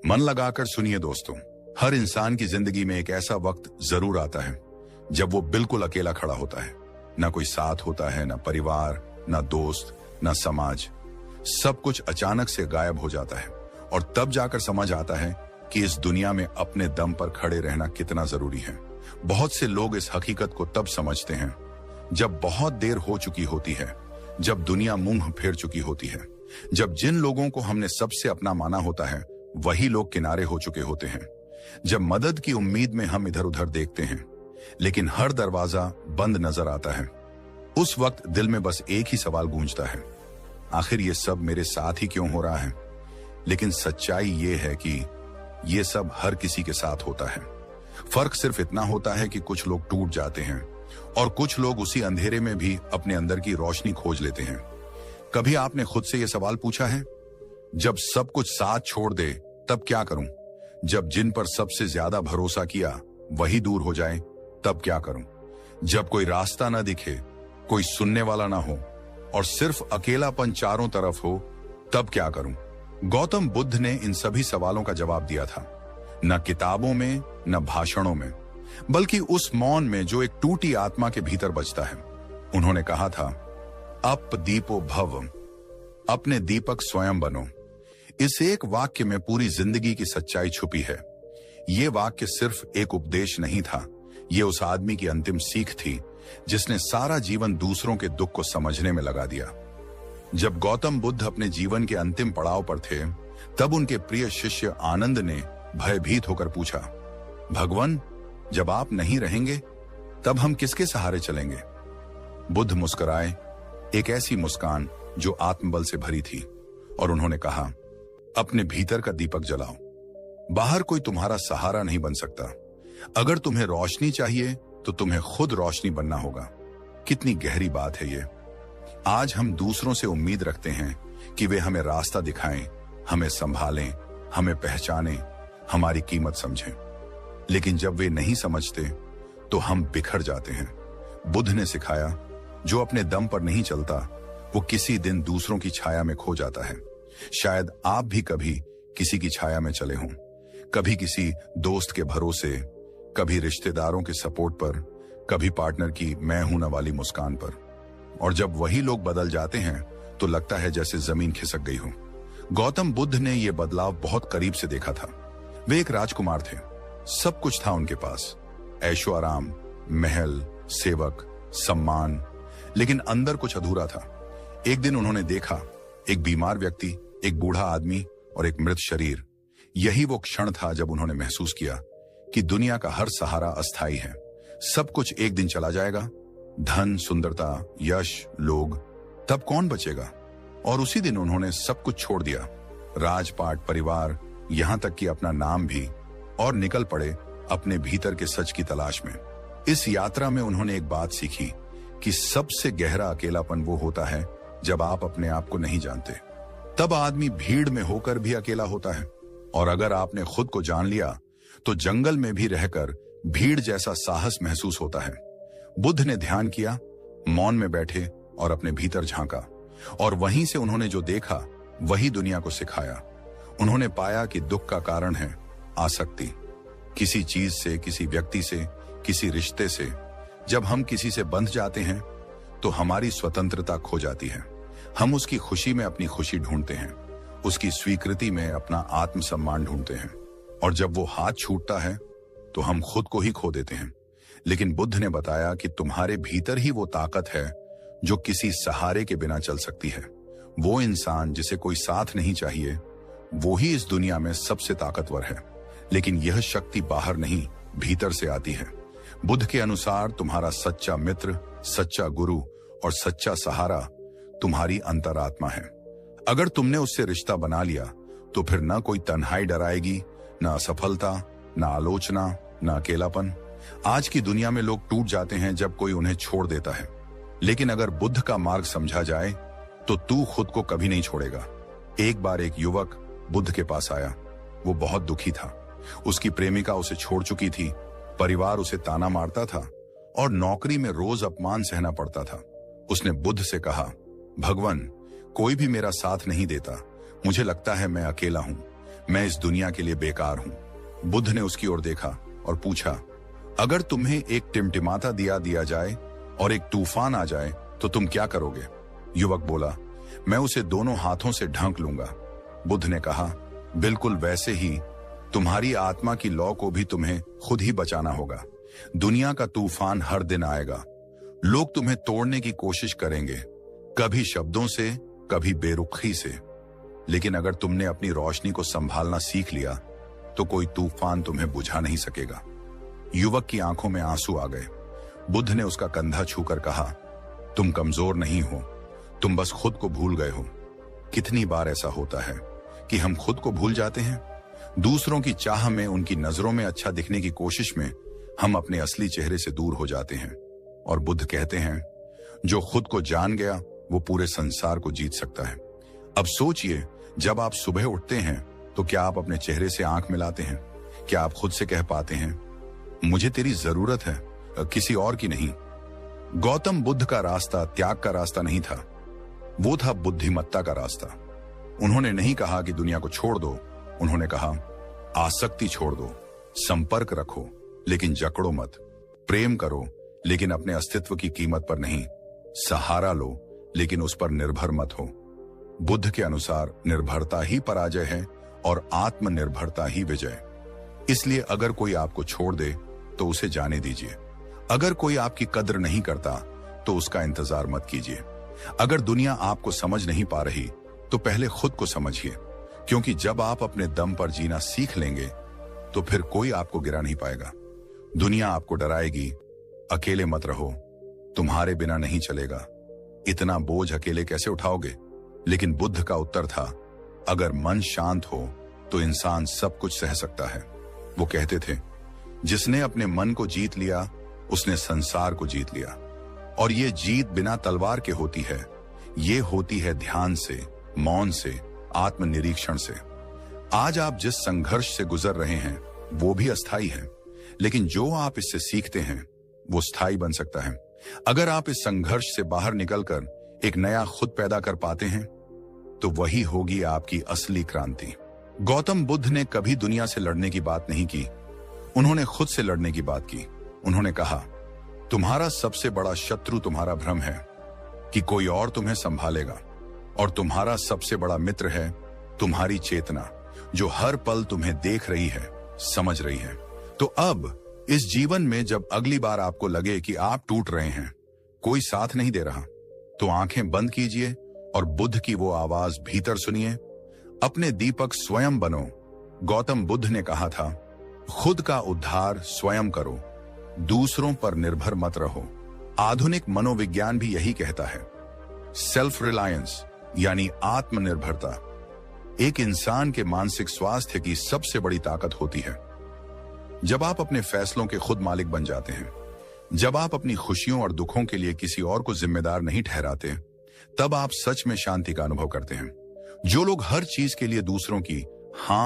मन लगाकर सुनिए दोस्तों, हर इंसान की जिंदगी में एक ऐसा वक्त जरूर आता है जब वो बिल्कुल अकेला खड़ा होता है। ना कोई साथ होता है, ना परिवार, ना दोस्त, ना समाज। सब कुछ अचानक से गायब हो जाता है और तब जाकर समझ आता है कि इस दुनिया में अपने दम पर खड़े रहना कितना जरूरी है। बहुत से लोग इस हकीकत को तब समझते हैं जब बहुत देर हो चुकी होती है, जब दुनिया मुंह फेर चुकी होती है, जब जिन लोगों को हमने सबसे अपना माना होता है वही लोग किनारे हो चुके होते हैं, जब मदद की उम्मीद में हम इधर उधर देखते हैं लेकिन हर दरवाजा बंद नजर आता है। उस वक्त दिल में बस एक ही सवाल गूंजता है, आखिर ये सब मेरे साथ ही क्यों हो रहा है। लेकिन सच्चाई ये है कि ये सब हर किसी के साथ होता है। फर्क सिर्फ इतना होता है कि कुछ लोग टूट जाते हैं और कुछ लोग उसी अंधेरे में भी अपने अंदर की रोशनी खोज लेते हैं। कभी आपने खुद से यह सवाल पूछा है, जब सब कुछ साथ छोड़ दे तब क्या करूं? जब जिन पर सबसे ज्यादा भरोसा किया वही दूर हो जाए तब क्या करूं? जब कोई रास्ता ना दिखे, कोई सुनने वाला ना हो और सिर्फ अकेलापन चारों तरफ हो तब क्या करूं? गौतम बुद्ध ने इन सभी सवालों का जवाब दिया था, न किताबों में, न भाषणों में, बल्कि उस मौन में जो एक टूटी आत्मा के भीतर बजता है। उन्होंने कहा था, अप दीपो भव, अपने दीपक स्वयं बनो। इस एक वाक्य में पूरी जिंदगी की सच्चाई छुपी है। ये वाक्य सिर्फ एक उपदेश नहीं था, ये उस आदमी की अंतिम सीख थी जिसने सारा जीवन दूसरों के दुख को समझने में लगा दिया। जब गौतम बुद्ध अपने जीवन के अंतिम पड़ाव पर थे तब उनके प्रिय शिष्य आनंद ने भयभीत होकर पूछा, भगवान, जब आप नहीं रहेंगे तब हम किसके सहारे चलेंगे? बुद्ध मुस्कुराए, एक ऐसी मुस्कान जो आत्मबल से भरी थी, और उन्होंने कहा, अपने भीतर का दीपक जलाओ। बाहर कोई तुम्हारा सहारा नहीं बन सकता। अगर तुम्हें रोशनी चाहिए तो तुम्हें खुद रोशनी बनना होगा। कितनी गहरी बात है ये। आज हम दूसरों से उम्मीद रखते हैं कि वे हमें रास्ता दिखाएं, हमें संभालें, हमें पहचानें, हमारी कीमत समझें। लेकिन जब वे नहीं समझते तो हम बिखर जाते हैं। बुद्ध ने सिखाया, जो अपने दम पर नहीं चलता वो किसी दिन दूसरों की छाया में खो जाता है। शायद आप भी कभी किसी की छाया में चले हों, कभी किसी दोस्त के भरोसे, कभी रिश्तेदारों के सपोर्ट पर, कभी पार्टनर की मैं हूं ना वाली मुस्कान पर। और जब वही लोग बदल जाते हैं तो लगता है जैसे जमीन खिसक गई हो। गौतम बुद्ध ने यह बदलाव बहुत करीब से देखा था। वे एक राजकुमार थे, सब कुछ था उनके पास, ऐशो आराम, महल, सेवक, सम्मान, लेकिन अंदर कुछ अधूरा था। एक दिन उन्होंने देखा, एक बीमार व्यक्ति, एक बूढ़ा आदमी और एक मृत शरीर। यही वो क्षण था जब उन्होंने महसूस किया कि दुनिया का हर सहारा अस्थायी है। सब कुछ एक दिन चला जाएगा, धन, सुंदरता, यश, लोग, तब कौन बचेगा? और उसी दिन उन्होंने सब कुछ छोड़ दिया, राजपाट, परिवार, यहां तक कि अपना नाम भी, और निकल पड़े अपने भीतर के सच की तलाश में। इस यात्रा में उन्होंने एक बात सीखी कि सबसे गहरा अकेलापन वो होता है जब आप अपने आप को नहीं जानते। तब आदमी भीड़ में होकर भी अकेला होता है, और अगर आपने खुद को जान लिया तो जंगल में भी रहकर भीड़ जैसा साहस महसूस होता है। बुद्ध ने ध्यान किया, मौन में बैठे और अपने भीतर झांका, और वहीं से उन्होंने जो देखा वही दुनिया को सिखाया। उन्होंने पाया कि दुख का कारण है आसक्ति, किसी चीज से, किसी व्यक्ति से, किसी रिश्ते से। जब हम किसी से बंध जाते हैं तो हमारी स्वतंत्रता खो जाती है। हम उसकी खुशी में अपनी खुशी ढूंढते हैं, उसकी स्वीकृति में अपना आत्मसम्मान ढूंढते हैं, और जब वो हाथ छूटता है तो हम खुद को ही खो देते हैं। लेकिन बुद्ध ने बताया कि तुम्हारे भीतर ही वो ताकत है जो किसी सहारे के बिना चल सकती है। वो इंसान जिसे कोई साथ नहीं चाहिए, वो ही इस दुनिया में सबसे ताकतवर है। लेकिन यह शक्ति बाहर नहीं, भीतर से आती है। बुद्ध के अनुसार तुम्हारा सच्चा मित्र, सच्चा गुरु और सच्चा सहारा तुम्हारी अंतरात्मा है। अगर तुमने उससे रिश्ता बना लिया तो फिर ना कोई तन्हाई डराएगी, ना असफलता, ना आलोचना, ना अकेलापन। आज की दुनिया में लोग टूट जाते हैं जब कोई उन्हें छोड़ देता है, लेकिन अगर बुद्ध का मार्ग समझा जाए तो तू खुद को कभी नहीं छोड़ेगा। एक बार एक युवक बुद्ध के पास आया। वो बहुत दुखी था। उसकी प्रेमिका उसे छोड़ चुकी थी, परिवार उसे ताना मारता था और नौकरी में रोज अपमान सहना पड़ता था। उसने बुद्ध से कहा, भगवान, कोई भी मेरा साथ नहीं देता, मुझे लगता है मैं अकेला हूं। मैं इस दुनिया के लिए बेकार हूं। बुद्ध ने उसकी ओर देखा और पूछा, अगर तुम्हें एक टिमटिमाता दिया जाए और एक तूफान आ जाए तो तुम क्या करोगे? युवक बोला, मैं उसे दोनों हाथों से ढंक लूंगा। बुद्ध ने कहा, बिल्कुल वैसे ही तुम्हारी आत्मा की लौ को भी तुम्हें खुद ही बचाना होगा। दुनिया का तूफान हर दिन आएगा। लोग तुम्हें तोड़ने की कोशिश करेंगे, कभी शब्दों से, कभी बेरुखी से। लेकिन अगर तुमने अपनी रोशनी को संभालना सीख लिया तो कोई तूफान तुम्हें बुझा नहीं सकेगा। युवक की आंखों में आंसू आ गए। बुद्ध ने उसका कंधा छूकर कहा, तुम कमजोर नहीं हो, तुम बस खुद को भूल गए हो। कितनी बार ऐसा होता है कि हम खुद को भूल जाते हैं। दूसरों की चाह में, उनकी नजरों में अच्छा दिखने की कोशिश में हम अपने असली चेहरे से दूर हो जाते हैं। और बुद्ध कहते हैं, जो खुद को जान गया वो पूरे संसार को जीत सकता है। अब सोचिए, जब आप सुबह उठते हैं तो क्या आप अपने चेहरे से आंख मिलाते हैं? क्या आप खुद से कह पाते हैं, मुझे तेरी जरूरत है, किसी और की नहीं? गौतम बुद्ध का रास्ता त्याग का रास्ता नहीं था, वो था बुद्धिमत्ता का रास्ता। उन्होंने नहीं कहा कि दुनिया को छोड़ दो, उन्होंने कहा, आसक्ति छोड़ दो, संपर्क रखो लेकिन जकड़ो मत, प्रेम करो लेकिन अपने अस्तित्व की कीमत पर नहीं, सहारा लो लेकिन उस पर निर्भर मत हो। बुद्ध के अनुसार निर्भरता ही पराजय है और आत्मनिर्भरता ही विजय। इसलिए अगर कोई आपको छोड़ दे तो उसे जाने दीजिए। अगर कोई आपकी कद्र नहीं करता तो उसका इंतजार मत कीजिए। अगर दुनिया आपको समझ नहीं पा रही तो पहले खुद को समझिए, क्योंकि जब आप अपने दम पर जीना सीख लेंगे तो फिर कोई आपको गिरा नहीं पाएगा। दुनिया आपको डराएगी, अकेले मत रहो, तुम्हारे बिना नहीं चलेगा, इतना बोझ अकेले कैसे उठाओगे? लेकिन बुद्ध का उत्तर था, अगर मन शांत हो तो इंसान सब कुछ सह सकता है। वो कहते थे, जिसने अपने मन को जीत लिया उसने संसार को जीत लिया। और ये जीत बिना तलवार के होती है, ये होती है ध्यान से, मौन से, आत्मनिरीक्षण से। आज आप जिस संघर्ष से गुजर रहे हैं वो भी अस्थाई है, लेकिन जो आप इससे सीखते हैं वो स्थायी बन सकता है। अगर आप इस संघर्ष से बाहर निकलकर एक नया खुद पैदा कर पाते हैं तो वही होगी आपकी असली क्रांति। गौतम बुद्ध ने कभी दुनिया से लड़ने की बात नहीं की, उन्होंने खुद से लड़ने की बात की। उन्होंने कहा, तुम्हारा सबसे बड़ा शत्रु तुम्हारा भ्रम है कि कोई और तुम्हें संभालेगा, और तुम्हारा सबसे बड़ा मित्र है तुम्हारी चेतना, जो हर पल तुम्हें देख रही है, समझ रही है। तो अब इस जीवन में जब अगली बार आपको लगे कि आप टूट रहे हैं, कोई साथ नहीं दे रहा, तो आंखें बंद कीजिए और बुद्ध की वो आवाज भीतर सुनिए, अपने दीपक स्वयं बनो। गौतम बुद्ध ने कहा था, खुद का उद्धार स्वयं करो, दूसरों पर निर्भर मत रहो। आधुनिक मनोविज्ञान भी यही कहता है। सेल्फ रिलायंस यानी आत्मनिर्भरता एक इंसान के मानसिक स्वास्थ्य की सबसे बड़ी ताकत होती है। जब आप अपने फैसलों के खुद मालिक बन जाते हैं, जब आप अपनी खुशियों और दुखों के लिए किसी और को जिम्मेदार नहीं ठहराते, तब आप सच में शांति का अनुभव करते हैं। जो लोग हर चीज के लिए दूसरों की हाँ